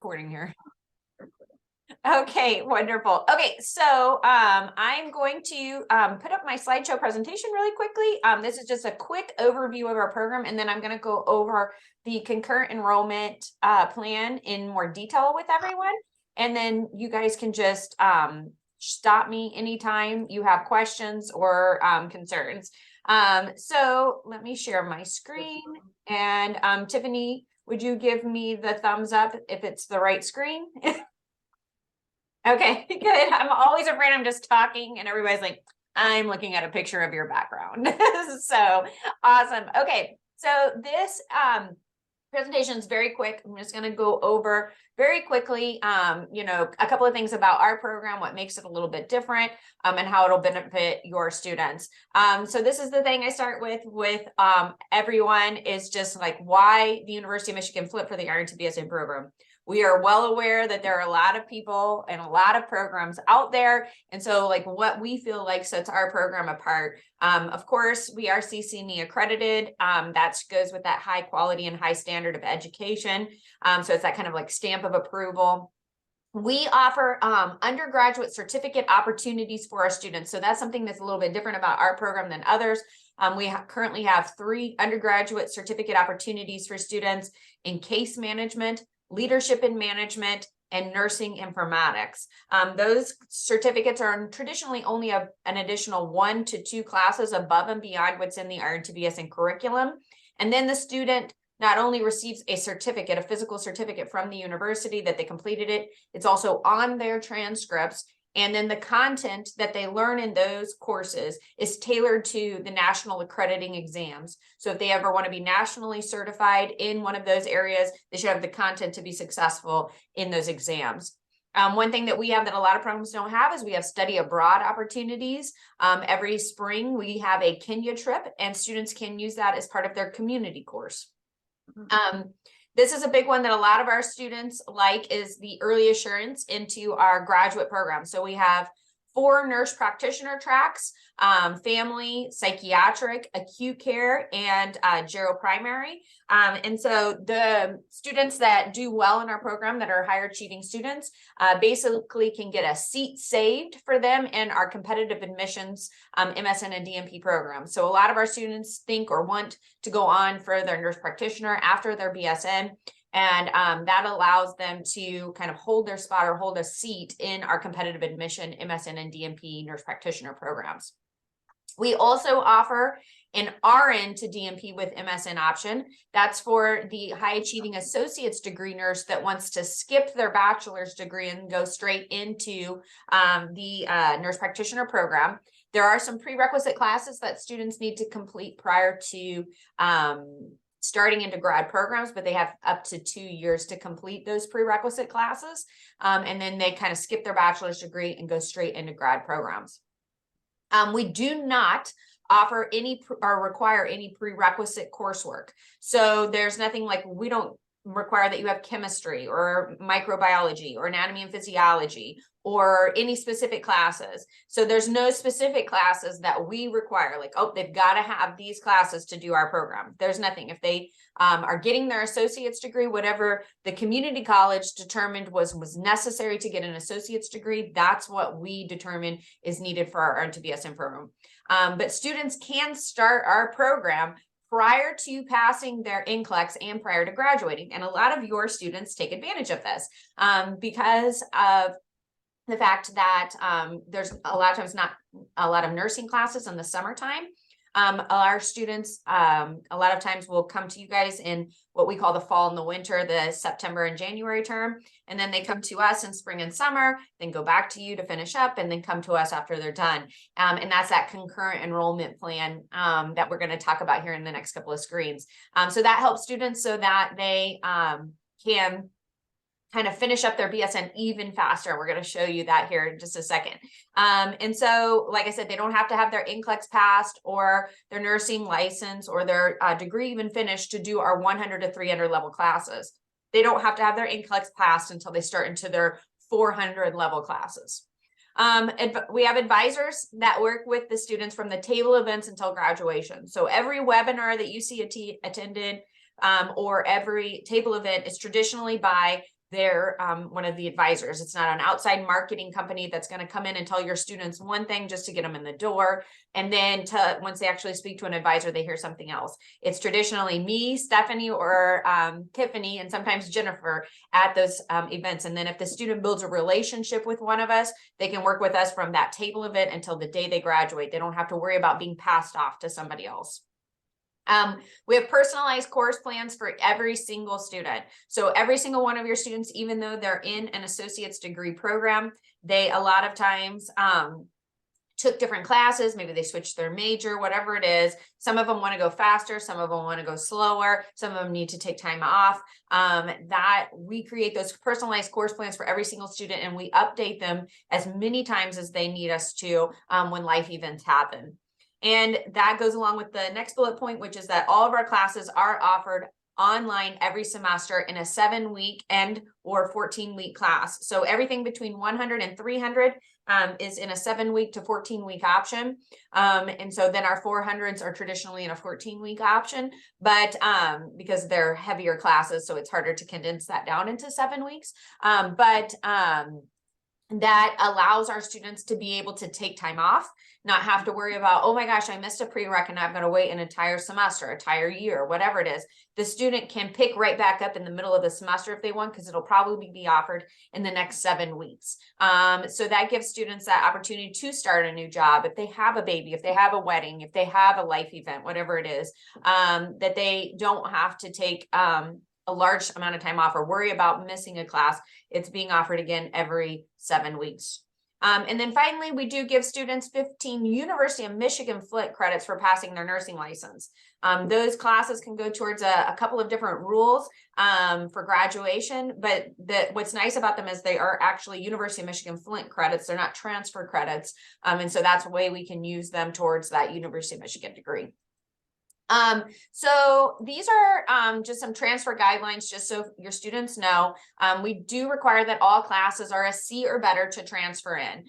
recording here. Okay, wonderful. Okay, so I'm going to put up my slideshow presentation really quickly. This is just a quick overview of our program, and then I'm going to go over the concurrent enrollment plan in more detail with everyone. And then you guys can just stop me anytime you have questions or concerns. So let me share my screen. And Tiffany, would you give me the thumbs up if it's the right screen? Okay, good. I'm always afraid I'm just talking and everybody's like, I'm looking at a picture of your background. So awesome. Okay, so this presentation is very quick. I'm just going to go over very quickly, a couple of things about our program, what makes it a little bit different, and how it'll benefit your students. So this is the thing I start with everyone is just like why the University of Michigan flipped for the RN to BSN program. We are well aware that there are a lot of people and a lot of programs out there. And so like what we feel like sets our program apart. Of course, we are CCNE accredited. That goes with that high quality and high standard of education. So it's that kind of like stamp of approval. We offer undergraduate certificate opportunities for our students. So that's something that's a little bit different about our program than others. We currently have 3 undergraduate certificate opportunities for students in case management, leadership and management, and nursing informatics. Those certificates are traditionally only an additional 1 to 2 classes above and beyond what's in the RN to BSN curriculum. And then the student not only receives a certificate, a physical certificate from the university that they completed it, it's also on their transcripts. And then the content that they learn in those courses is tailored to the national accrediting exams. So if they ever want to be nationally certified in one of those areas, they should have the content to be successful in those exams. One thing that we have that a lot of programs don't have is we have study abroad opportunities. Every spring, we have a Kenya trip, and students can use that as part of their community course. This is a big one that a lot of our students like is the early assurance into our graduate program. So we have 4 nurse practitioner tracks, family, psychiatric, acute care, and geroprimary. And so the students that do well in our program that are higher achieving students basically can get a seat saved for them in our competitive admissions MSN and DNP program. So a lot of our students think or want to go on for their nurse practitioner after their BSN. And that allows them to kind of hold their spot or hold a seat in our competitive admission MSN and DNP nurse practitioner programs. We also offer an RN to DNP with MSN option. That's for the high achieving associate's degree nurse that wants to skip their bachelor's degree and go straight into the nurse practitioner program. There are some prerequisite classes that students need to complete prior to starting into grad programs, but they have up to 2 years to complete those prerequisite classes. And then they kind of skip their bachelor's degree and go straight into grad programs. We do not offer any or require any prerequisite coursework. So there's nothing like, we don't require that you have chemistry or microbiology or anatomy and physiology or any specific classes. So there's no specific classes that we require, like, oh, they've got to have these classes to do our program. There's nothing. If they are getting their associate's degree, whatever the community college determined was necessary to get an associate's degree, that's what we determine is needed for our RN to BSN program. But students can start our program prior to passing their NCLEX and prior to graduating. And a lot of your students take advantage of this because of the fact that there's a lot of times not a lot of nursing classes in the summertime. Our students a lot of times will come to you guys in what we call the fall and the winter, the September and January term. And then they come to us in spring and summer, then go back to you to finish up and then come to us after they're done. And that's that concurrent enrollment plan that we're going to talk about here in the next couple of screens. So that helps students so that they can kind of finish up their BSN even faster. We're going to show you that here in just a second. And so, like I said, they don't have to have their NCLEX passed or their nursing license or their degree even finished to do our 100 to 300 level classes. They don't have to have their NCLEX passed until they start into their 400 level classes. We have advisors that work with the students from the table events until graduation. So every webinar that you see attended or every table event is traditionally by they're one of the advisors. It's not an outside marketing company that's going to come in and tell your students one thing just to get them in the door. And then once they actually speak to an advisor, they hear something else. It's traditionally me, Stephanie, or Tiffany, and sometimes Jennifer at those events. And then if the student builds a relationship with one of us, they can work with us from that table event until the day they graduate. They don't have to worry about being passed off to somebody else. We have personalized course plans for every single student. So every single one of your students, even though they're in an associate's degree program, they a lot of times took different classes. Maybe they switched their major, whatever it is. Some of them want to go faster. Some of them want to go slower. Some of them need to take time off. That we create those personalized course plans for every single student, and we update them as many times as they need us to when life events happen. And that goes along with the next bullet point, which is that all of our classes are offered online every semester in a 7-week and or 14-week class. So everything between 100 and 300 is in a 7-week to 14-week option. And so then our 400s are traditionally in a 14-week option, but because they're heavier classes, so it's harder to condense that down into 7 weeks. That allows our students to be able to take time off, not have to worry about, oh my gosh, I missed a prereq and I'm going to wait an entire semester, entire year, whatever it is. The student can pick right back up in the middle of the semester if they want, because it'll probably be offered in the next 7 weeks. So that gives students that opportunity to start a new job. If they have a baby, if they have a wedding, if they have a life event, whatever it is, that they don't have to take a large amount of time off or worry about missing a class. It's being offered again every 7 weeks. And then finally, we do give students 15 University of Michigan Flint credits for passing their nursing license. Those classes can go towards a couple of different rules for graduation, but what's nice about them is they are actually University of Michigan Flint credits. They're not transfer credits. And so that's a way we can use them towards that University of Michigan degree. So these are just some transfer guidelines, just so your students know. We do require that all classes are a C or better to transfer in.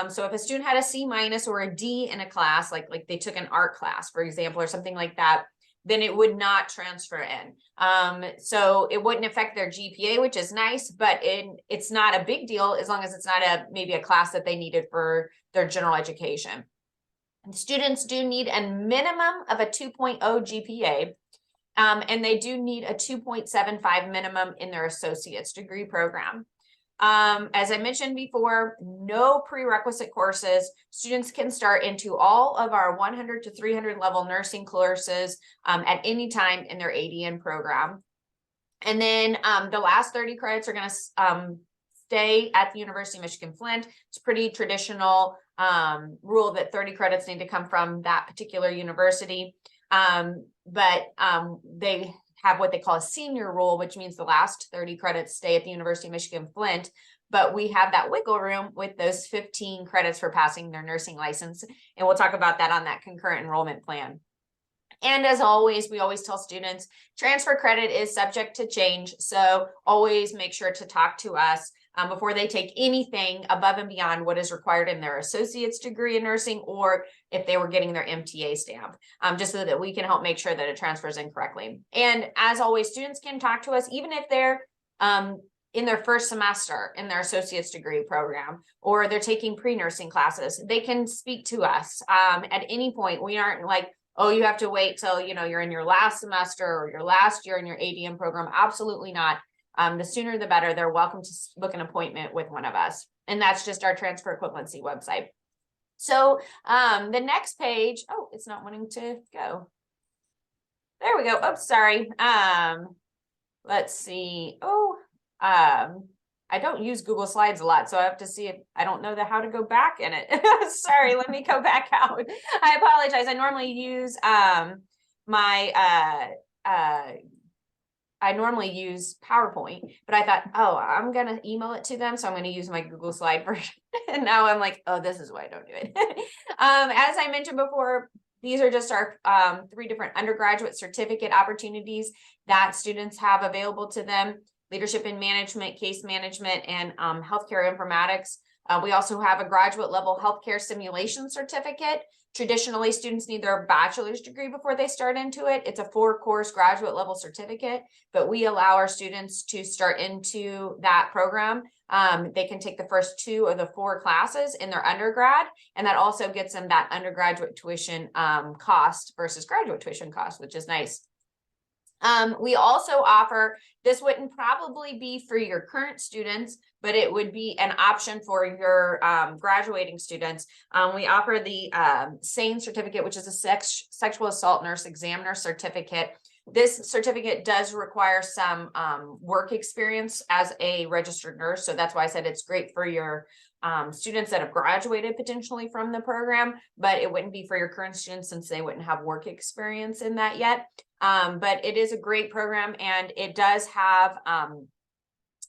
So if a student had a C- or a D in a class, like they took an art class, for example, or something like that, then it would not transfer in. So it wouldn't affect their GPA, which is nice, but it's not a big deal as long as it's not maybe a class that they needed for their general education. And students do need a minimum of a 2.0 GPA, and they do need a 2.75 minimum in their associate's degree program. As I mentioned before, no prerequisite courses. Students can start into all of our 100 to 300 level nursing courses at any time in their ADN program. And then the last 30 credits are going to stay at the University of Michigan Flint. It's pretty traditional rule that 30 credits need to come from that particular university. But they have what they call a senior rule, which means the last 30 credits stay at the University of Michigan Flint. But we have that wiggle room with those 15 credits for passing their nursing license. And we'll talk about that on that concurrent enrollment plan. And as always, we always tell students transfer credit is subject to change. So always make sure to talk to us before they take anything above and beyond what is required in their associate's degree in nursing, or if they were getting their MTA stamp, just so that we can help make sure that it transfers in correctly. And as always, students can talk to us even if they're in their first semester in their associate's degree program, or they're taking pre-nursing classes. They can speak to us at any point. We aren't like, oh, you have to wait till you're in your last semester or your last year in your ADM program. Absolutely not. The sooner the better. They're welcome to book an appointment with one of us. And that's just our transfer equivalency website. So the next page, oh, it's not wanting to go. There we go. Oops, sorry. Let's see. Oh, I don't use Google Slides a lot, so I have to see if I don't know how to go back in it. Sorry, let me go back out. I apologize. I normally use I normally use PowerPoint, but I thought, oh, I'm going to email it to them. So I'm going to use my Google Slide version. And now I'm like, oh, this is why I don't do it. As I mentioned before, these are just our 3 different undergraduate certificate opportunities that students have available to them: leadership in management, case management, and healthcare informatics. We also have a graduate level healthcare simulation certificate. Traditionally, students need their bachelor's degree before they start into it. It's a 4-course graduate level certificate, but we allow our students to start into that program. They can take the first 2 of the 4 classes in their undergrad, and that also gets them that undergraduate tuition cost versus graduate tuition cost, which is nice. We also offer, this wouldn't probably be for your current students, but it would be an option for your graduating students. We offer the SANE certificate, which is a sexual assault nurse examiner certificate. This certificate does require some work experience as a registered nurse. So that's why I said it's great for your students that have graduated potentially from the program, but it wouldn't be for your current students since they wouldn't have work experience in that yet. But it is a great program, and it does have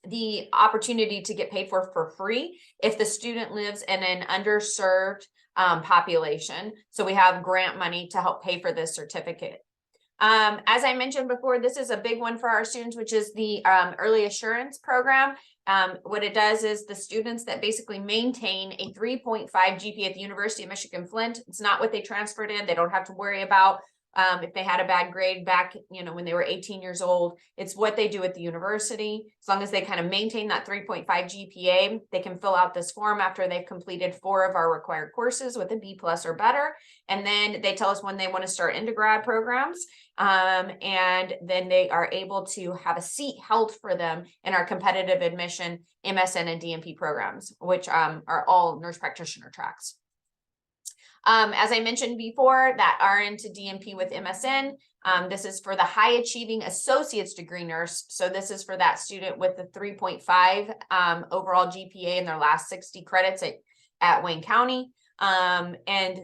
the opportunity to get paid for free if the student lives in an underserved population. So we have grant money to help pay for this certificate. As I mentioned before, this is a big one for our students, which is the early assurance program. What it does is the students that basically maintain a 3.5 GPA at the University of Michigan Flint, it's not what they transferred in. They don't have to worry about if they had a bad grade back, when they were 18 years old. It's what they do at the university. As long as they kind of maintain that 3.5 GPA, they can fill out this form after they've completed 4 of our required courses with a B+ or better. And then they tell us when they want to start into grad programs. And then they are able to have a seat held for them in our competitive admission MSN and DNP programs, which are all nurse practitioner tracks. As I mentioned before, that RN to DNP with MSN, this is for the high achieving associate's degree nurse. So this is for that student with the 3.5 overall GPA in their last 60 credits at Wayne County. And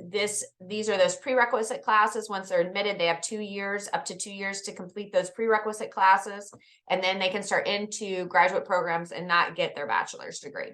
these are those prerequisite classes. Once they're admitted, they have 2 years, up to 2 years to complete those prerequisite classes. And then they can start into graduate programs and not get their bachelor's degree.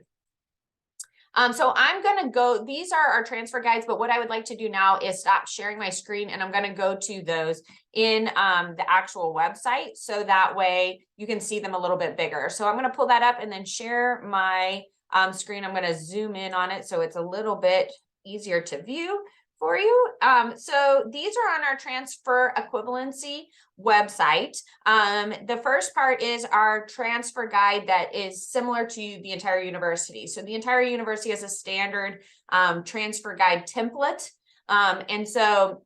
So I'm going to go, these are our transfer guides, but what I would like to do now is stop sharing my screen, and I'm going to go to those in the actual website. So that way you can see them a little bit bigger. So I'm going to pull that up and then share my screen. I'm going to zoom in on it so it's a little bit easier to view for you. So these are on our transfer equivalency website. The first part is our transfer guide that is similar to the entire university. So the entire university has a standard transfer guide template. And so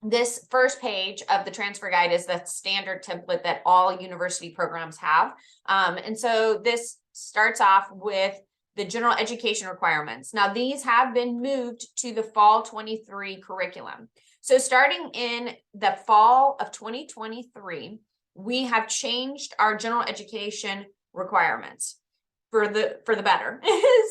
this first page of the transfer guide is the standard template that all university programs have. And so this starts off with the general education requirements. Now, these have been moved to the fall 23 curriculum. So starting in the fall of 2023, we have changed our general education requirements for the better.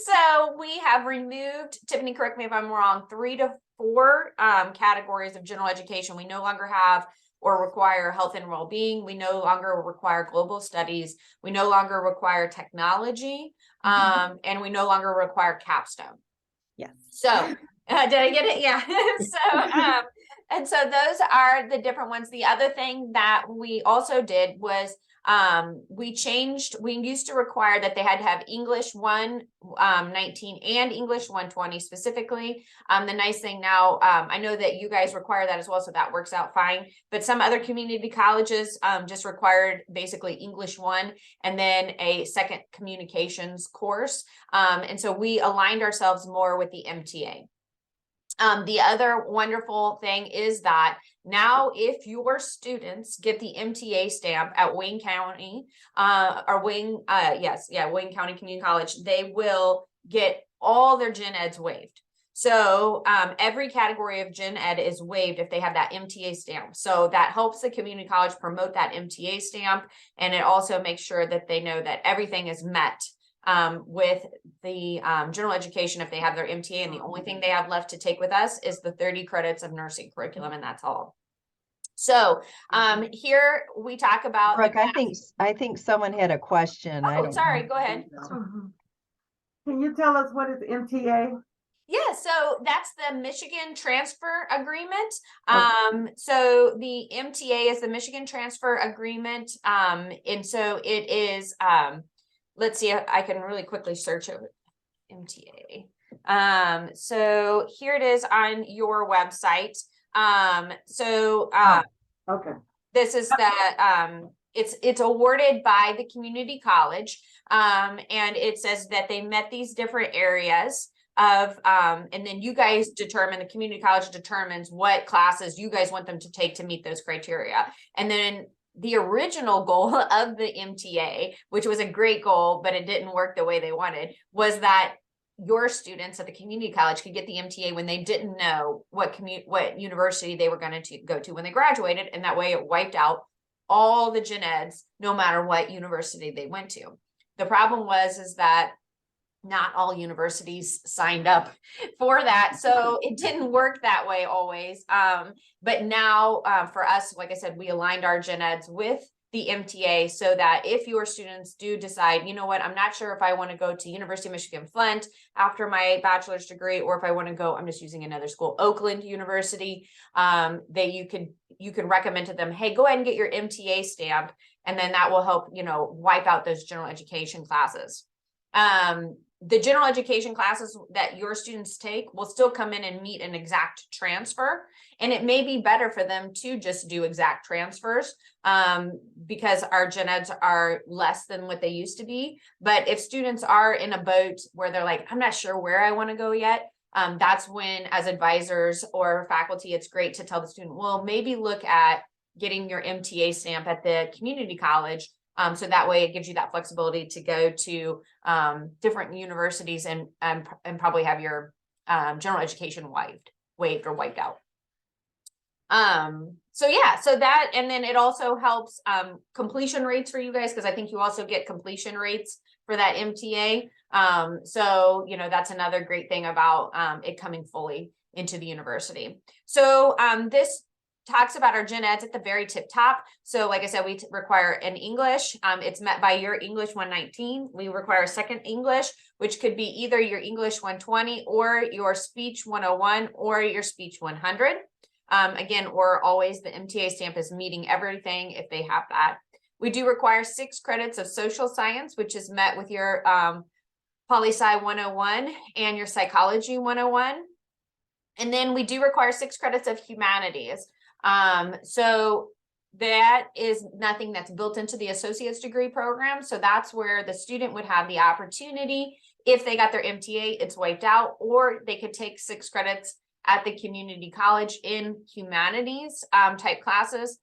So we have removed, Tiffany, correct me if I'm wrong, 3 to 4 categories of general education. We no longer have or require health and well-being. We no longer require global studies. We no longer require technology. And we no longer require capstone. Yes. So did I get it? Yeah. So and so those are the different ones. The other thing that we also did was we used to require that they had to have English 119 and English 120 specifically. The nice thing now, I know that you guys require that as well, so that works out fine. But some other community colleges just required basically English 1 and then a second communications course. And so we aligned ourselves more with the MTA. The other wonderful thing is that now if your students get the MTA stamp at Wayne County or Wayne County Community College, they will get all their gen eds waived. So every category of gen ed is waived if they have that MTA stamp. So that helps the community college promote that MTA stamp, and it also makes sure that they know that everything is met with the general education if they have their MTA, and the only thing they have left to take with us is the 30 credits of nursing curriculum, and that's all. So here we talk about Brooke, I think someone had a question. Oh, sorry, go ahead. Can you tell us what is MTA? Yeah, so that's the Michigan Transfer Agreement. So the MTA is the Michigan Transfer Agreement. And so it is let's see if I can really quickly search it. MTA. So here it is on your website. Okay. This is the, it's awarded by the community college. And it says that they met these different areas of, and then you guys determine, the community college determines what classes you guys want them to take to meet those criteria. And then the original goal of the MTA, which was a great goal, but it didn't work the way they wanted, was that your students at the community college could get the MTA when they didn't know what university they were going to go to when they graduated. And that way it wiped out all the gen eds, no matter what university they went to. The problem is that not all universities signed up for that. So it didn't work that way always. But now for us, like I said, we aligned our gen eds with the MTA so that if your students do decide, you know what, I'm not sure if I want to go to University of Michigan Flint after my bachelor's degree, or if I want to go, I'm just using another school, Oakland University, that you can recommend to them, hey, go ahead and get your MTA stamp. And then that will help, wipe out those general education classes. The general education classes that your students take will still come in and meet an exact transfer. And it may be better for them to just do exact transfers because our gen eds are less than what they used to be. But if students are in a boat where they're like, I'm not sure where I want to go yet, that's when, as advisors or faculty, it's great to tell the student, well, maybe look at getting your MTA stamp at the community college. So that way it gives you that flexibility to go to different universities and probably have your general education waived or wiped out. So yeah, so that, and then it also helps completion rates for you guys, because I think you also get completion rates for that MTA. So, that's another great thing about it coming fully into the university. So this talks about our gen eds at the very tip top. So like I said, we require an English. It's met by your English 119. We require a second English, which could be either your English 120 or your speech 101 or your speech 100. Again, or always the MTA stamp is meeting everything if they have that. We do require 6 credits of social science, which is met with your poli-sci 101 and your psychology 101. And then we do require 6 credits of humanities. So that is nothing that's built into the associate's degree program. So that's where the student would have the opportunity, if they got their MTA, it's wiped out, or they could take 6 credits at the community college in humanities type classes,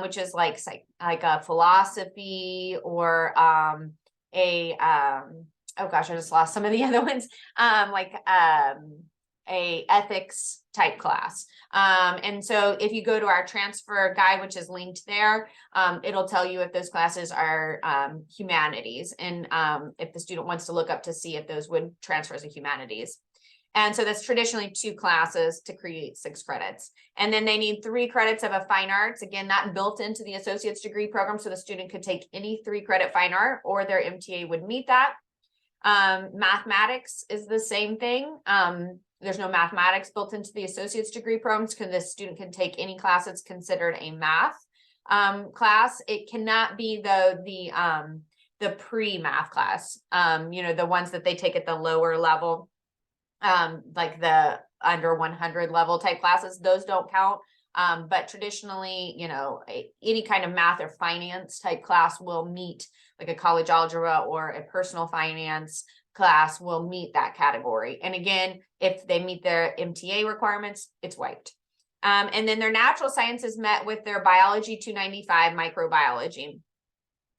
which is like a philosophy or oh gosh, I just lost some of the other ones, a ethics type class. And so if you go to our transfer guide, which is linked there, it'll tell you if those classes are humanities, and if the student wants to look up to see if those would transfer as a humanities. And so that's traditionally 2 classes to create 6 credits. And then they need 3 credits of a fine arts. Again, not built into the associate's degree program. So the student could take any 3 credit fine art, or their MTA would meet that. Mathematics is the same thing. There's no mathematics built into the associate's degree programs because the student can take any class that's considered a math class. It cannot be the pre-math class, the ones that they take at the lower level, like the under 100 level type classes. Those don't count. But traditionally, any kind of math or finance type class will meet, like a college algebra or a personal finance class will meet that category. And again, if they meet their MTA requirements, it's wiped. And then their natural sciences met with their biology 295, microbiology.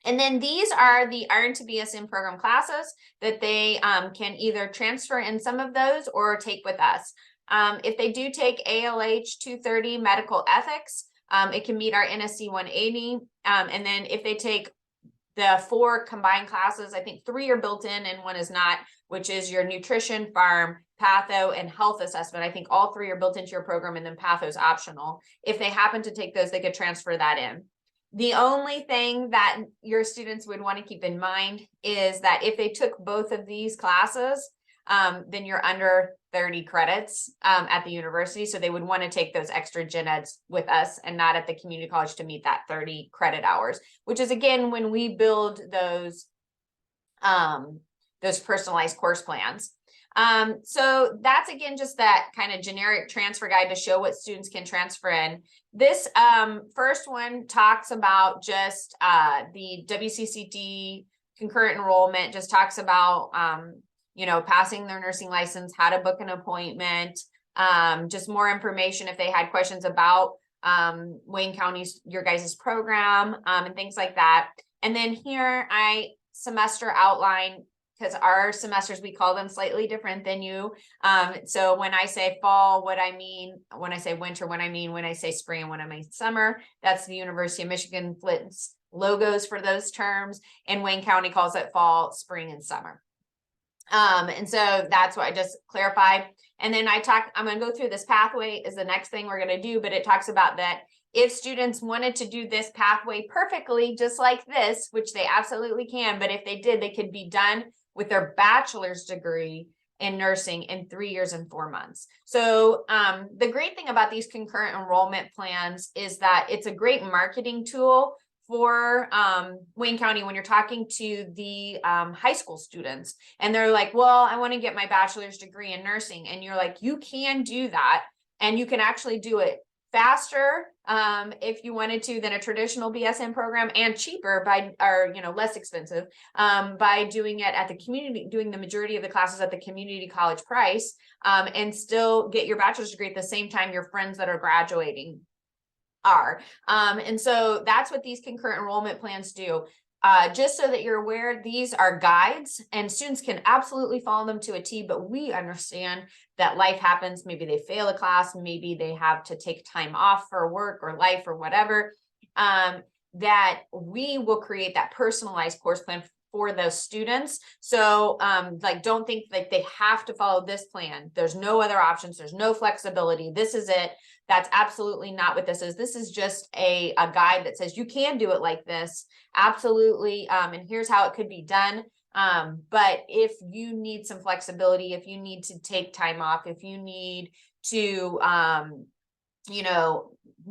And then these are the RN to BSN program classes that they can either transfer in some of those or take with us. If they do take ALH 230 medical ethics, it can meet our NSC 180. And then if they take the 4 combined classes, I think 3 are built in and 1 is not, which is your nutrition, pharm, patho, and health assessment. I think all 3 are built into your program, and then patho is optional. If they happen to take those, they could transfer that in. The only thing that your students would want to keep in mind is that if they took both of these classes, then you're under 30 credits at the university. So they would want to take those extra gen eds with us and not at the community college to meet that 30 credit hours, which is, again, when we build those those personalized course plans. So that's again, just that kind of generic transfer guide to show what students can transfer in. This first one talks about just the WCCD concurrent enrollment, just talks about, you know, passing their nursing license, how to book an appointment, just more information if they had questions about Wayne County's, your guys' program, and things like that. And then here semester outline, because our semesters, we call them slightly different than you. So when I say fall, what I mean, when I say winter, what I mean, when I say spring, and when I mean summer, that's the University of Michigan Flint's logos for those terms. And Wayne County calls it fall, spring, and summer. And so that's what I just clarified. And then I'm going to go through this pathway is the next thing we're going to do, but it talks about that if students wanted to do this pathway perfectly, just like this, which they absolutely can, but if they did, they could be done with their bachelor's degree in nursing in 3 years and 4 months. So the great thing about these concurrent enrollment plans is that it's a great marketing tool for Wayne County when you're talking to the high school students and they're like, well, I want to get my bachelor's degree in nursing. And you're like, you can do that. And you can actually do it faster if you wanted to than a traditional BSN program, and cheaper less expensive by doing it at the community, doing the majority of the classes at the community college price, and still get your bachelor's degree at the same time your friends that are graduating are. And so that's what these concurrent enrollment plans do. Just so that you're aware, these are guides and students can absolutely follow them to a T, but we understand that life happens. Maybe they fail a class, maybe they have to take time off for work or life or whatever, that we will create that personalized course plan for those students. So don't think like they have to follow this plan. There's no other options. There's no flexibility. This is it. That's absolutely not what this is. This is just a guide that says you can do it like this. Absolutely. And here's how it could be done. But if you need some flexibility, if you need to take time off, if you need to,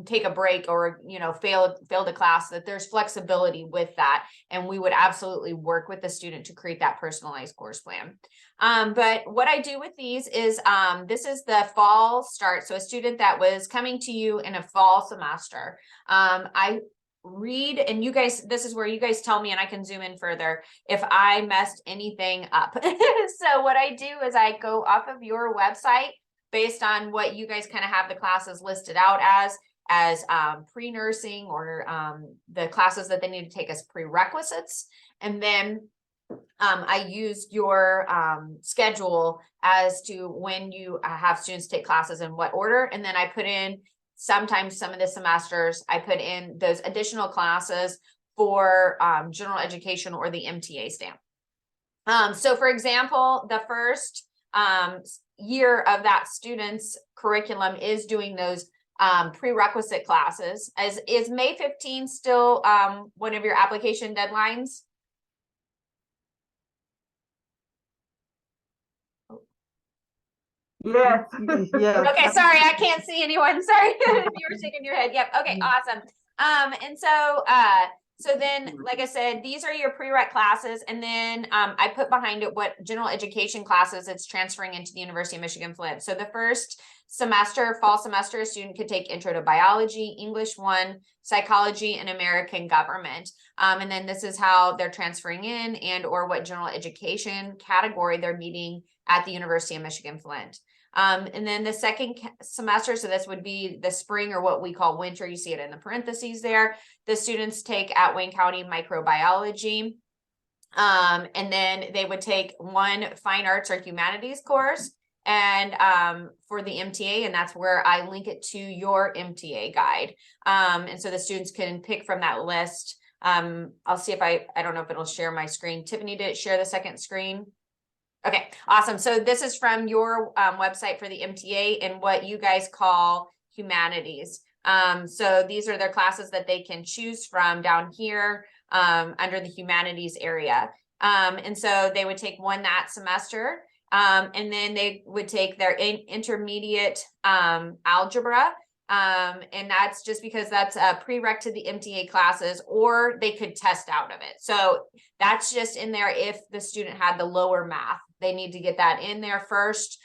take a break or, fail a class, that there's flexibility with that. And we would absolutely work with the student to create that personalized course plan. But what I do with these is, this is the fall start. So a student that was coming to you in a fall semester, I read, and you guys, this is where you guys tell me and I can zoom in further if I messed anything up. So what I do is I go off of your website based on what you guys kind of have the classes listed out as pre-nursing or the classes that they need to take as prerequisites. And then I use your schedule as to when you have students take classes in what order. And then I put in sometimes some of the semesters, I put in those additional classes for general education or the MTA stamp. So for example, the first year of that student's curriculum is doing those prerequisite classes. Is May 15th still one of your application deadlines? Yes. Yes. Okay, sorry, I can't see anyone. Sorry, you were shaking your head. Yep. Okay, awesome. And so then, like I said, these are your prereq classes, and then I put behind it what general education classes it's transferring into the University of Michigan Flint. So the first semester, fall semester, a student could take Intro to Biology, English 1, Psychology, and American Government. And then this is how they're transferring in and or what general education category they're meeting at the University of Michigan Flint. And then the second semester, so this would be the spring or what we call winter, you see it in the parentheses there, the students take at Wayne County microbiology. And then they would take one fine arts or humanities course and for the MTA, and that's where I link it to your MTA guide. And so the students can pick from that list. I'll see if I don't know if it'll share my screen. Tiffany, did it share the second screen? Okay, awesome. So this is from your website for the MTA and what you guys call humanities. So these are their classes that they can choose from down here under the humanities area. And so they would take one that semester, and then they would take their intermediate algebra And that's just because that's a prereq to the MTA classes, or they could test out of it. So that's just in there if the student had the lower math, they need to get that in there first.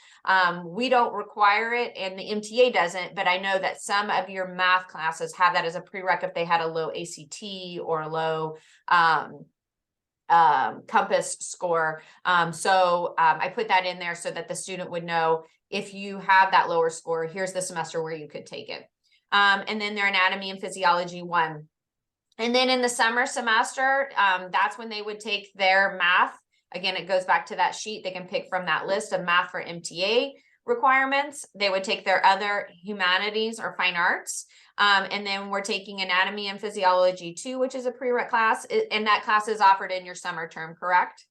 We don't require it and the MTA doesn't, but I know that some of your math classes have that as a prereq if they had a low ACT or a low compass score. I put that in there so that the student would know if you have that lower score, here's the semester where you could take it. And then their anatomy and physiology 1. And then in the summer semester, that's when they would take their math. Again, it goes back to that sheet. They can pick from that list of math for MTA requirements. They would take their other humanities or fine arts. And then we're taking anatomy and physiology 2, which is a prereq class. And that class is offered in your summer term, correct?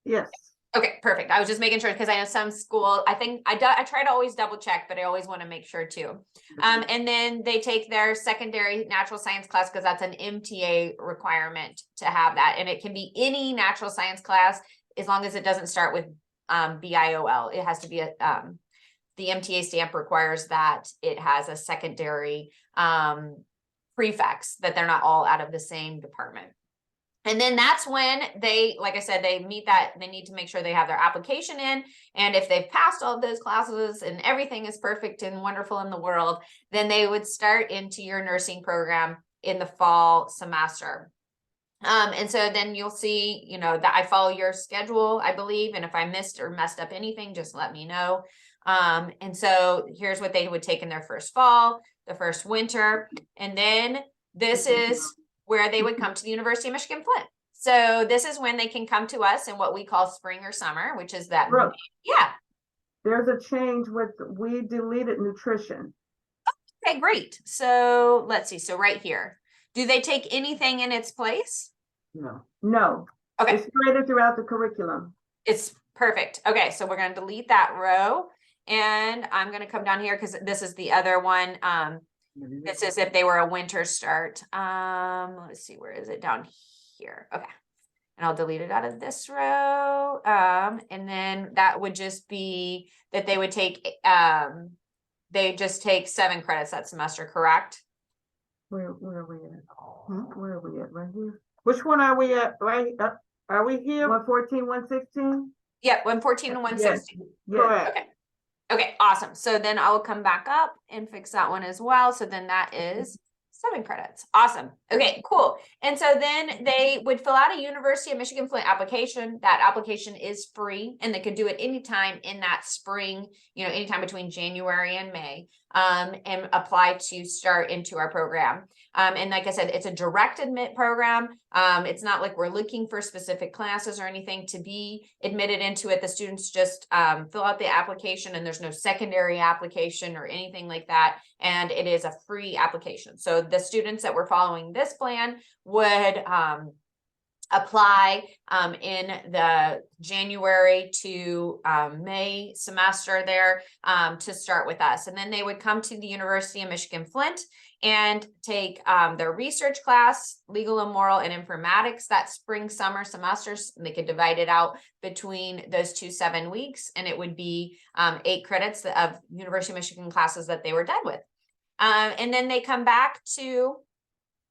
Yes. Okay, perfect. I was just making sure because I know some school, I think I try to always double check, but I always want to make sure too. And then they take their secondary natural science class because that's an MTA requirement to have that. And it can be any natural science class as long as it doesn't start with BIOL. It has to be the MTA stamp requires that it has a secondary prefix, that they're not all out of the same department. And then that's when they, like I said, they meet that, they need to make sure they have their application in. And if they've passed all of those classes and everything is perfect and wonderful in the world, then they would start into your nursing program in the fall semester. And so then you'll see, you know, that I follow your schedule, I believe. And if I missed or messed up anything, just let me know. And so here's what they would take in their first fall, the first winter, and then this is where they would come to the University of Michigan Flint. So this is when they can come to us in what we call spring or summer, which is that. Brooke, Yeah. there's a change with, we deleted nutrition. Okay, great. So let's see. So right here, do they take anything in its place? No. Okay. It's spread throughout the curriculum. It's perfect. Okay, so we're going to delete that row. And I'm going to come down here because this is the other one. This is if they were a winter start. Let's see, where is it? Down here. Okay. And I'll delete it out of this row. And then that would just be that they would take, they just take 7 credits that semester, correct? Where are we at? Where are we at? Right here? Which one are we at? Right? Are we here? 114, 116? Yep, 114 and 116. Yes. Correct. Okay. Okay, awesome. So then I'll come back up and fix that one as well. So then that is 7 credits. Awesome. Okay, cool. And so then they would fill out a University of Michigan Flint application. That application is free and they could do it anytime in that spring, you know, anytime between January and May, and apply to start into our program. And like I said, it's a direct admit program. It's not like we're looking for specific classes or anything to be admitted into it. The students just fill out the application and there's no secondary application or anything like that. And it is a free application. So the students that were following this plan would apply in the January to May semester there to start with us. And then they would come to the University of Michigan Flint and take their research class, legal and moral and informatics, that spring, summer semesters. And they could divide it out between those 2 7 weeks. And it would be 8 credits of University of Michigan classes that they were done with. And then they come back to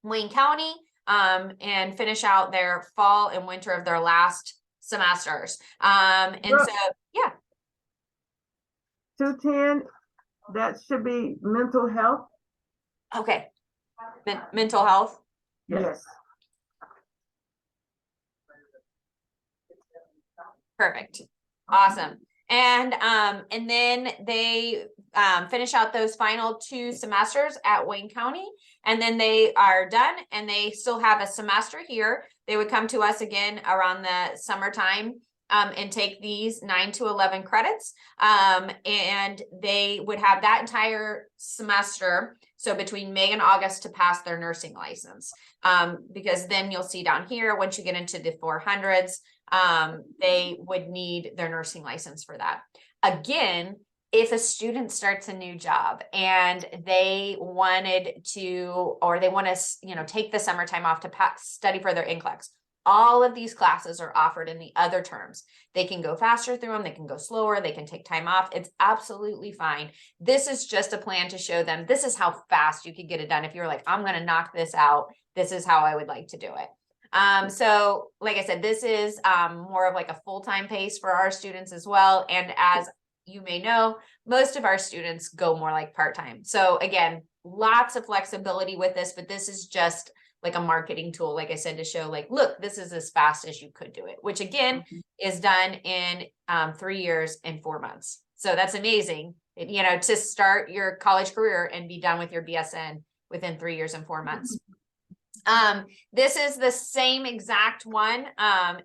Wayne County and finish out their fall and winter of their last semesters. And so, yeah. 210, that should be mental health. Okay. Mental health. Yes. Perfect. Awesome. And then they finish out those final 2 semesters at Wayne County, and then they are done and they still have a semester here. They would come to us again around the summertime and take these 9 to 11 credits. And they would have that entire semester. So between May and August to pass their nursing license. Because then you'll see down here, once you get into the 400s, they would need their nursing license for that. Again, if a student starts a new job and they wanted to, or they want to, you know, take the summertime off to study for their NCLEX, all of these classes are offered in the other terms. They can go faster through them, they can go slower, they can take time off. It's absolutely fine. This is just a plan to show them this is how fast you could get it done. If you're like, I'm going to knock this out, this is how I would like to do it. So like I said, this is more of like a full-time pace for our students as well. And as you may know, most of our students go more like part-time. So again, lots of flexibility with this, but this is just like a marketing tool, like I said, to show like, look, this is as fast as you could do it, which again is done in 3 years and 4 months. So that's amazing, you know, to start your college career and be done with your BSN within 3 years and 4 months. This is the same exact one,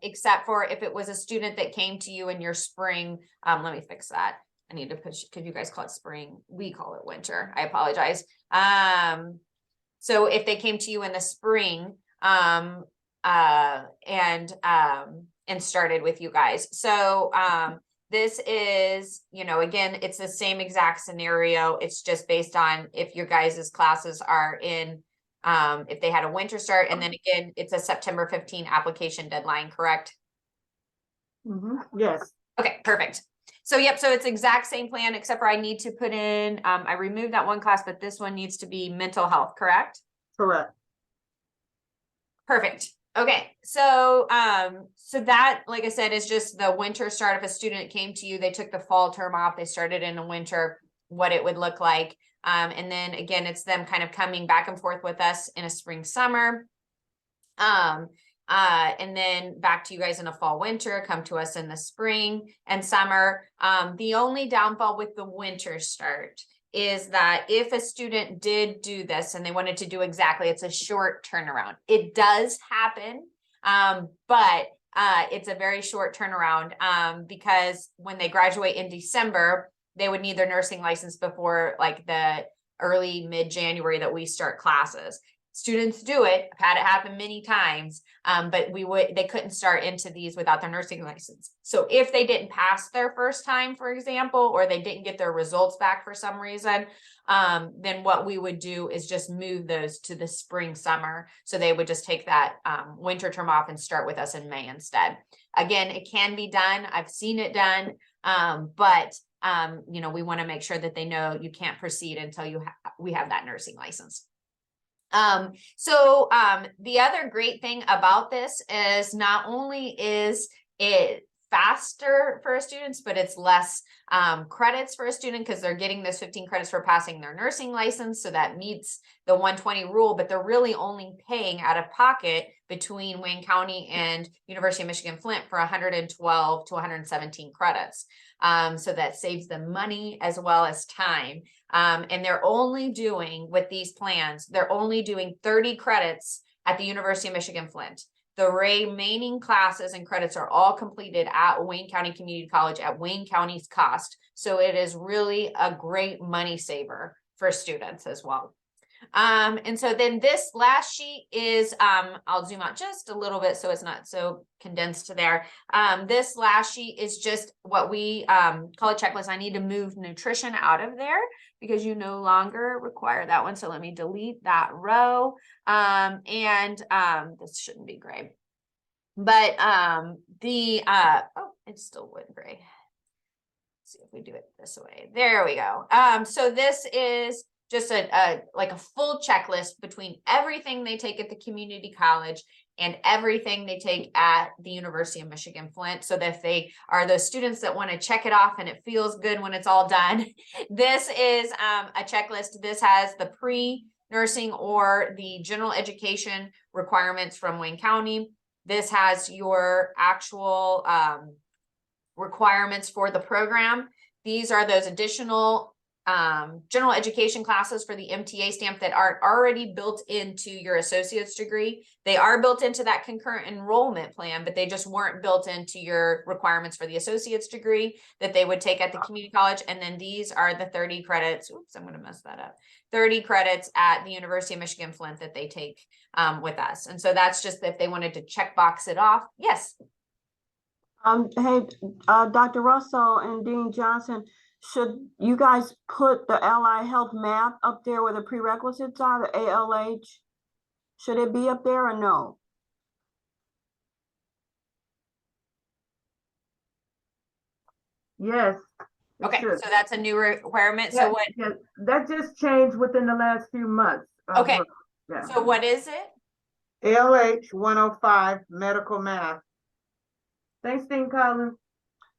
except for if it was a student that came to you in your spring. Let me fix that. I need to push, because you guys call it spring. We call it winter. I apologize. So if they came to you in the spring, and started with you guys. So, this is, you know, again, it's the same exact scenario. It's just based on if your guys' classes are in, if they had a winter start, and then again, it's a September 15 application deadline, correct? Yes. Okay, perfect. So, yep, so it's exact same plan, except for I need to put in, I removed that one class, but this one needs to be mental health, correct? Correct. Perfect. Okay, so so that, like I said, is just the winter start. If a student came to you, they took the fall term off, they started in the winter, what it would look like. And then again, it's them kind of coming back and forth with us in a spring, summer. And then back to you guys in a fall, winter, come to us in the spring and summer. The only downfall with the winter start is that if a student did do this and they wanted to do exactly, it's a short turnaround. It does happen, but it's a very short turnaround, because when they graduate in December, they would need their nursing license before like the early mid-January that we start classes. Students do it. I've had it happen many times, but they couldn't start into these without their nursing license. So if they didn't pass their first time, for example, or they didn't get their results back for some reason, then what we would do is just move those to the spring, summer. So they would just take that winter term off and start with us in May instead. Again, it can be done. I've seen it done, but you know, we want to make sure that they know you can't proceed until we have that nursing license. The other great thing about this is not only is it faster for students, but it's less credits for a student, because they're getting those 15 credits for passing their nursing license. So that meets the 120 rule, but they're really only paying out of pocket between Wayne County and University of Michigan Flint for 112 to 117 credits. So that saves them money as well as time. And they're only doing, with these plans, they're only doing 30 credits at the University of Michigan Flint. The remaining classes and credits are all completed at Wayne County Community College at Wayne County's cost. So it is really a great money saver for students as well. And so then this last sheet is, I'll zoom out just a little bit so it's not so condensed to there. This last sheet is just what we call a checklist. I need to move nutrition out of there because you no longer require that one. So let me delete that row. This shouldn't be gray, but oh, it's still wood gray. Let's see if we do it this way. There we go. So this is just like a full checklist between everything they take at the community college and everything they take at the University of Michigan Flint. So that if they are those students that want to check it off and it feels good when it's all done, this is a checklist. This has the pre-nursing or the general education requirements from Wayne County. This has your actual requirements for the program. These are those additional general education classes for the MTA stamp that aren't already built into your associate's degree. They are built into that concurrent enrollment plan, but they just weren't built into your requirements for the associate's degree that they would take at the community college. And then these are the 30 credits. Oops, I'm going to mess that up. 30 credits at the University of Michigan Flint that they take with us. And so that's just if they wanted to check box it off. Yes. Hey, Dr. Russell and Dean Johnson, should you guys put the Allied Health map up there where the prerequisites are, the ALH? Should it be up there or no? Yes. it Okay, should. so that's a new requirement. So Yeah, what, yeah, that just changed within the last few months. Okay. Yeah. so what is it? LH 105 medical math. Thanks, Dean Collins.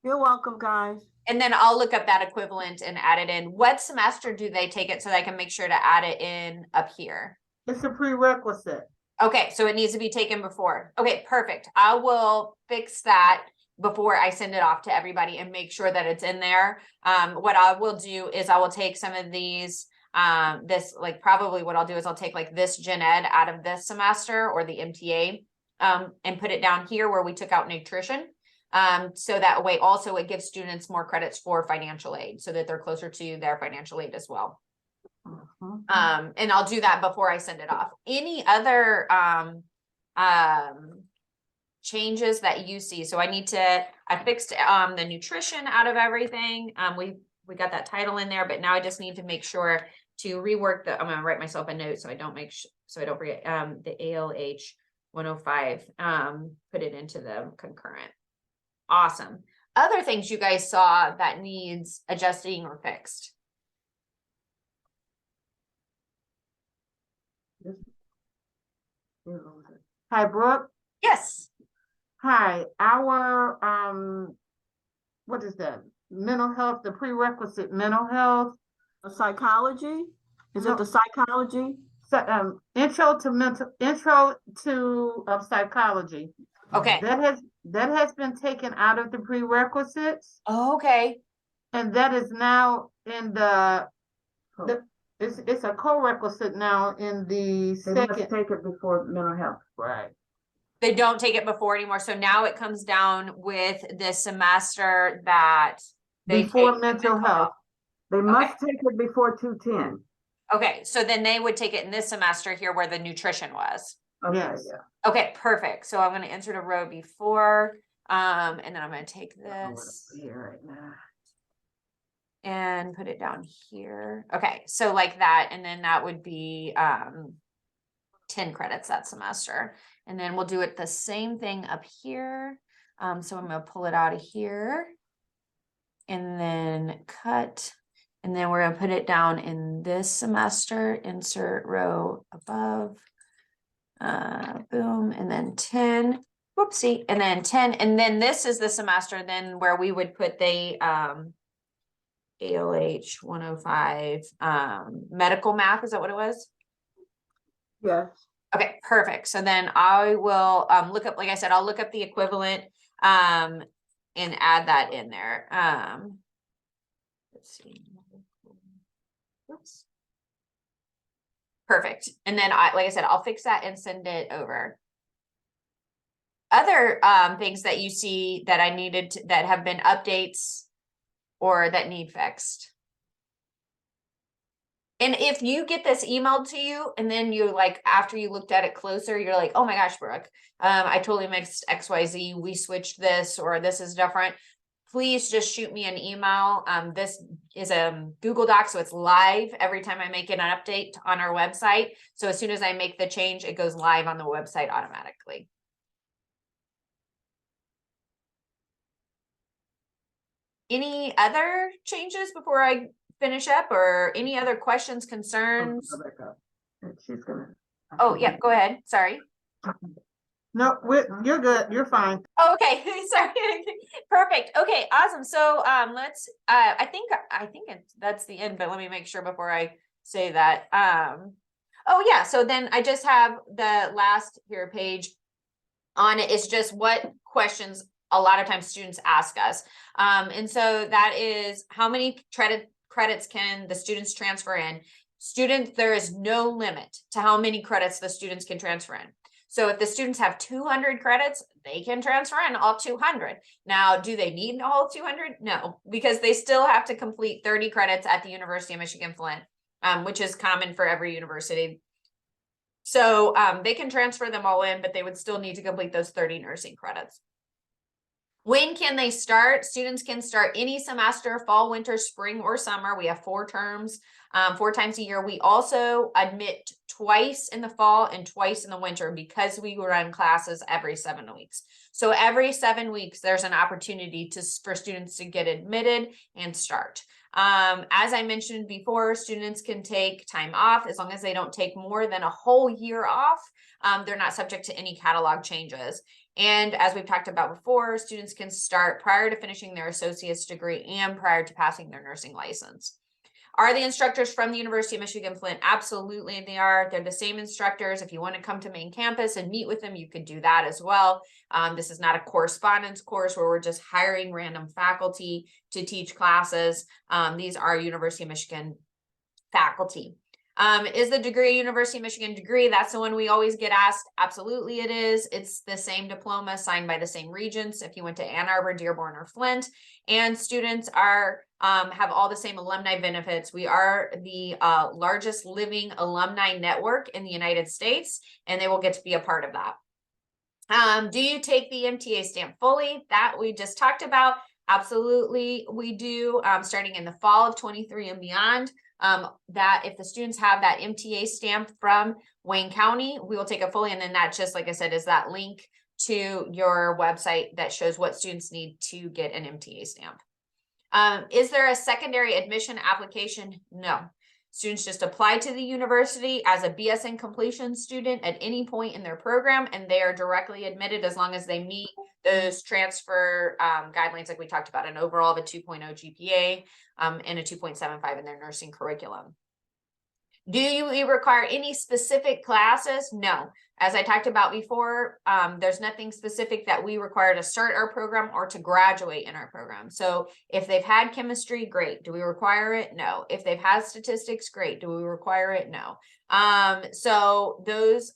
You're welcome, guys. And then I'll look up that equivalent and add it in. What semester do they take it so that I can make sure to add it in up here? It's a prerequisite. Okay, so it needs to be taken before. Okay, perfect. I will fix that before I send it off to everybody and make sure that it's in there. What I will do is I will take some of these, probably what I'll do is I'll take like this gen ed out of this semester or the MTA, and put it down here where we took out nutrition. So that way also it gives students more credits for financial aid so that they're closer to their financial aid as well. And I'll do that before I send it off. Any other changes that you see? So I fixed the nutrition out of everything. We got that title in there, but now I just need to make sure to rework I'm gonna write myself a note so I don't forget the ALH 105, put it into the concurrent. Awesome. Other things you guys saw that needs adjusting or fixed? Hi, Brooke. Yes. Hi, our, what is that? Mental health, the prerequisite mental health. The psychology? Is No. it the psychology? So, intro to psychology. Okay. That has been taken out of the prerequisites, Okay. and that is now in it's a co-requisite now in the second. Take it before mental health. Right. They don't take it before anymore. So now it comes down with the semester that they Before take mental health. They must take it before 210. Okay, so then they would take it in this semester here where the nutrition was. Okay, yes. Okay, perfect. So I'm going to insert a row before, and then I'm going to take this Here right now. and put it down here. Okay, so like that, and then that would be 10 credits that semester. And then we'll do it the same thing up here. So I'm going to pull it out of here and then cut. And then we're going to put it down in this semester, insert row above, boom, and then 10, whoopsie, and then 10. And then this is the semester then where we would put the ALH 105 medical math. Is that what it was? Yes. Okay, perfect. So then I will look up, like I said, I'll look up the equivalent and add that in there. Let's see. Oops. Perfect. And then like I said, I'll fix that and send it over. Other things that you see that I needed that have been updates or that need fixed. And if you get this emailed to you and then you like, after you looked at it closer, you're like, oh my gosh, Brooke, I totally mixed XYZ. We switched this, or this is different. Please just shoot me an email. This is a Google Doc, so it's live every time I make an update on our website. So as soon as I make the change, it goes live on the website automatically. Any other changes before I finish up, or any other questions, concerns? She's gonna. Oh, yeah, go ahead. Sorry. No, you're good. You're fine. Oh, okay. Sorry. Perfect. Okay, awesome. So let's I think that's the end, but let me make sure before I say that. Oh yeah, so then I just have the last here page on it is just what questions a lot of times students ask us. And so that is how many credits can the students transfer in? There is no limit to how many credits the students can transfer in. So if the students have 200 credits, they can transfer in all 200. Now, do they need all 200? No, because they still have to complete 30 credits at the University of Michigan-Flint, which is common for every university. So they can transfer them all in, but they would still need to complete those 30 nursing credits. When can they start? Students can start any semester, fall, winter, spring, or summer. We have 4 terms, 4 times a year. We also admit twice in the fall and twice in the winter because we run classes every 7 weeks. So every 7 weeks, there's an opportunity for students to get admitted and start. As I mentioned before, students can take time off as long as they don't take more than a whole year off. They're not subject to any catalog changes. And as we've talked about before, students can start prior to finishing their associate's degree and prior to passing their nursing license. Are the instructors from the University of Michigan Flint? Absolutely, they are. They're the same instructors. If you want to come to main campus and meet with them, you could do that as well. This is not a correspondence course where we're just hiring random faculty to teach classes. These are University of Michigan faculty. Is the degree a University of Michigan degree? That's the one we always get asked. Absolutely it is. It's the same diploma signed by the same regents if you went to Ann Arbor, Dearborn, or Flint. And students are have all the same alumni benefits. We are the largest living alumni network in the United States, and they will get to be a part of that. Do you take the MTA stamp fully? That we just talked about. Absolutely, we do, starting in the fall of 23 and beyond. That if the students have that MTA stamp from Wayne County, we will take it fully. And then that just, like I said, is that link to your website that shows what students need to get an MTA stamp. Is there a secondary admission application? No. Students just apply to the university as a BSN completion student at any point in their program, and they are directly admitted as long as they meet those transfer guidelines like we talked about, an overall of a 2.0 GPA and a 2.75 in their nursing curriculum. Do you require any specific classes? No. As I talked about before, there's nothing specific that we require to start our program or to graduate in our program. So if they've had chemistry, great. Do we require it? No. If they've had statistics, great. Do we require it? No. So those,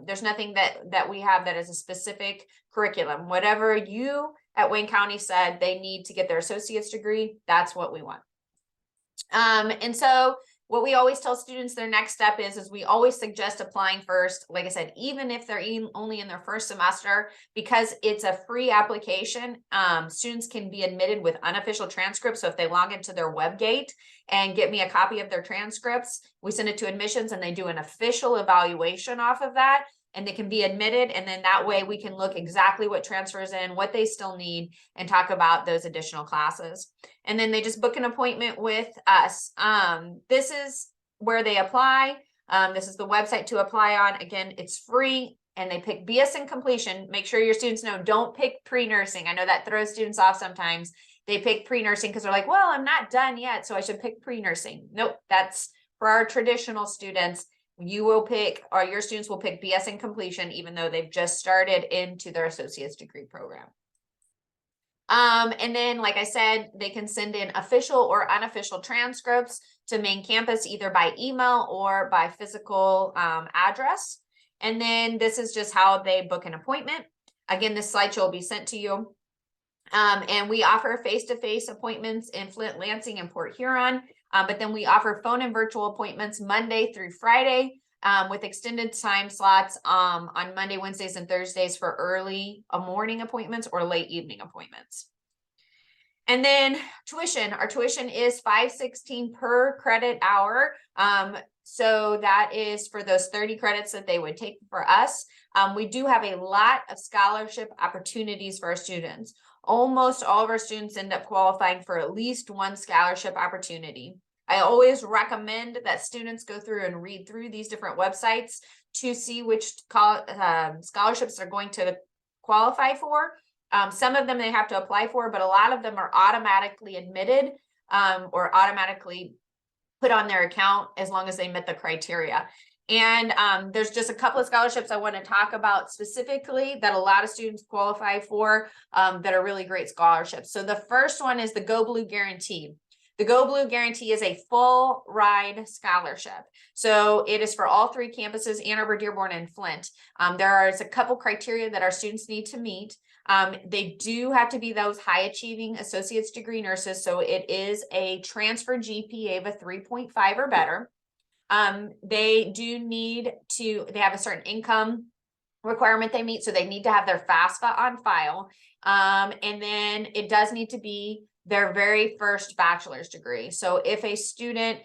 there's nothing that we have that is a specific curriculum. Whatever you at Wayne County said they need to get their associate's degree, that's what we want. And so what we always tell students their next step is we always suggest applying first, like I said, even if they're only in their first semester, because it's a free application. Students can be admitted with unofficial transcripts. So if they log into their WebGate and get me a copy of their transcripts, we send it to admissions and they do an official evaluation off of that. And they can be admitted, and then that way we can look exactly what transfers in, what they still need, and talk about those additional classes. And then they just book an appointment with us. This is where they apply. This is the website to apply on. Again, it's free, and they pick BSN completion. Make sure your students know, don't pick pre-nursing. I know that throws students off sometimes. They pick pre-nursing because they're like, well, I'm not done yet, so I should pick pre-nursing. Nope, that's for our traditional students. You will pick, or your students will pick BSN completion, even though they've just started into their associate's degree program. And then, like I said, they can send in official or unofficial transcripts to main campus, either by email or by physical address. And then this is just how they book an appointment. Again, this slideshow will be sent to you. And we offer face-to-face appointments in Flint, Lansing, and Port Huron. But then we offer phone and virtual appointments Monday through Friday with extended time slots on Monday, Wednesdays, and Thursdays for early morning appointments or late evening appointments. And then tuition. Our tuition is $5.16 per credit hour. So that is for those 30 credits that they would take for us. We do have a lot of scholarship opportunities for our students. Almost all of our students end up qualifying for at least one scholarship opportunity. I always recommend that students go through and read through these different websites to see which scholarships they're going to qualify for. Some of them they have to apply for, but a lot of them are automatically admitted or automatically put on their account as long as they met the criteria. And there's just a couple of scholarships I want to talk about specifically that a lot of students qualify for that are really great scholarships. So the first one is the Go Blue Guarantee. The Go Blue Guarantee is a full ride scholarship. So it is for all 3 campuses, Ann Arbor, Dearborn, and Flint. There is a couple criteria that our students need to meet. They do have to be those high achieving associate's degree nurses. So it is a transfer GPA of a 3.5 or better. They do need to, they have a certain income requirement they meet. So they need to have their FAFSA on file. And then it does need to be their very first bachelor's degree. So if a student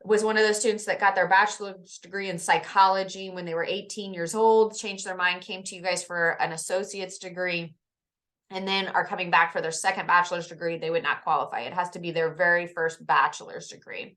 was one of those students that got their bachelor's degree in psychology when they were 18 years old, changed their mind, came to you guys for an associate's degree, and then are coming back for their second bachelor's degree, they would not qualify. It has to be their very first bachelor's degree.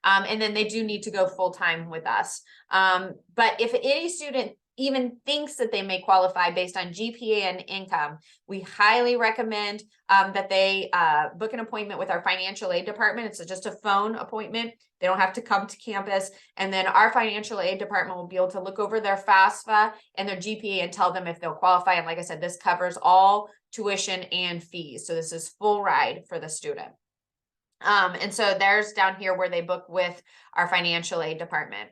And then they do need to go full-time with us. But if any student even thinks that they may qualify based on GPA and income, we highly recommend that they book an appointment with our financial aid department. It's just a phone appointment. They don't have to come to campus. And then our financial aid department will be able to look over their FAFSA and their GPA and tell them if they'll qualify. And like I said, this covers all tuition and fees. So this is full ride for the student. And so there's down here where they book with our financial aid department.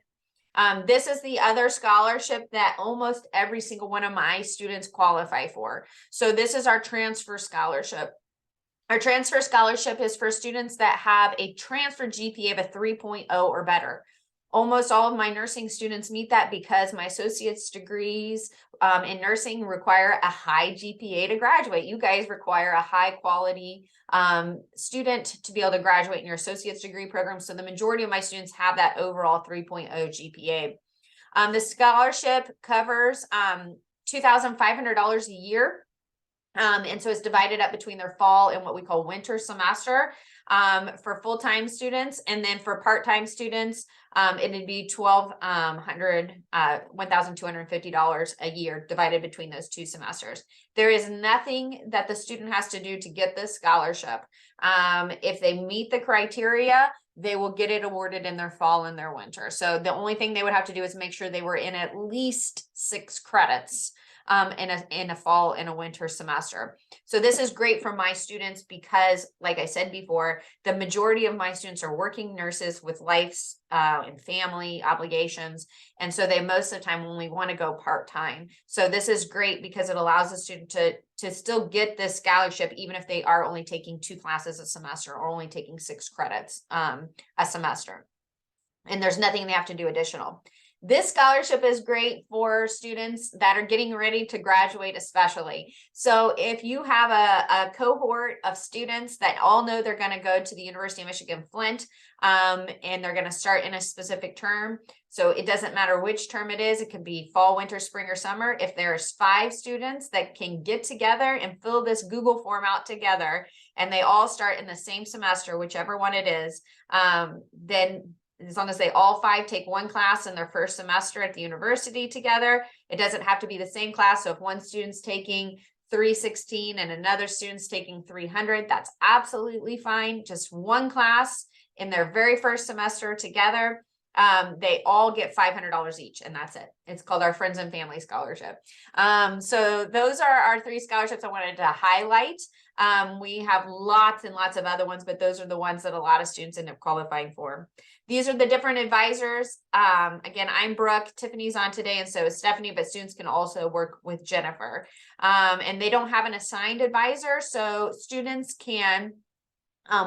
This is the other scholarship that almost every single one of my students qualify for. So this is our transfer scholarship. Our transfer scholarship is for students that have a transfer GPA of a 3.0 or better. Almost all of my nursing students meet that because my associate's degrees in nursing require a high GPA to graduate. You guys require a high quality student to be able to graduate in your associate's degree program. So the majority of my students have that overall 3.0 GPA. The scholarship covers $2,500 a year. And so it's divided up between their fall and what we call winter semester for full-time students. And then for part-time students, it'd be $1,250 a year divided between those two semesters. There is nothing that the student has to do to get this scholarship. If they meet the criteria, they will get it awarded in their fall and their winter. So the only thing they would have to do is make sure they were in at least 6 credits in a fall and a winter semester. So this is great for my students because, like I said before, the majority of my students are working nurses with life's and family obligations. And so they most of the time only want to go part-time. So this is great because it allows the student to still get this scholarship, even if they are only taking 2 classes a semester or only taking 6 credits a semester. And there's nothing they have to do additional. This scholarship is great for students that are getting ready to graduate, especially. So if you have a cohort of students that all know they're going to go to the University of Michigan Flint, and they're going to start in a specific term. So it doesn't matter which term it is. It could be fall, winter, spring, or summer. If there's 5 students that can get together and fill this Google form out together, and they all start in the same semester, whichever one it is, then as long as they all 5 take 1 class in their first semester at the university together, it doesn't have to be the same class. So if one student's taking 316 and another student's taking 300, that's absolutely fine. Just 1 class in their very first semester together. They all get $500 each, and that's it. It's called our Friends and Family Scholarship. So those are our 3 scholarships I wanted to highlight. We have lots and lots of other ones, but those are the ones that a lot of students end up qualifying for. These are the different advisors. Again, I'm Brooke, Tiffany's on today, and so is Stephanie, but students can also work with Jennifer. And they don't have an assigned advisor, so students can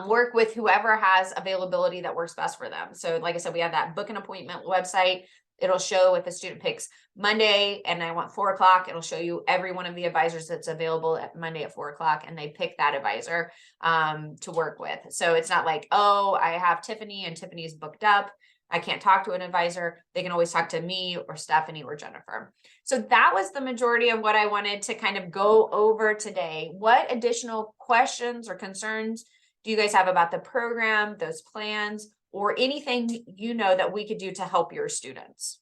work with whoever has availability that works best for them. So like I said, we have that book an appointment website. It'll show if the student picks Monday and I want 4 o'clock, it'll show you every one of the advisors that's available at Monday at 4 o'clock, and they pick that advisor to work with. So it's not like, oh, I have Tiffany and Tiffany's booked up, I can't talk to an advisor. They can always talk to me or Stephanie or Jennifer. So that was the majority of what I wanted to kind of go over today. What additional questions or concerns do you guys have about the program, those plans, or anything you know that we could do to help your students?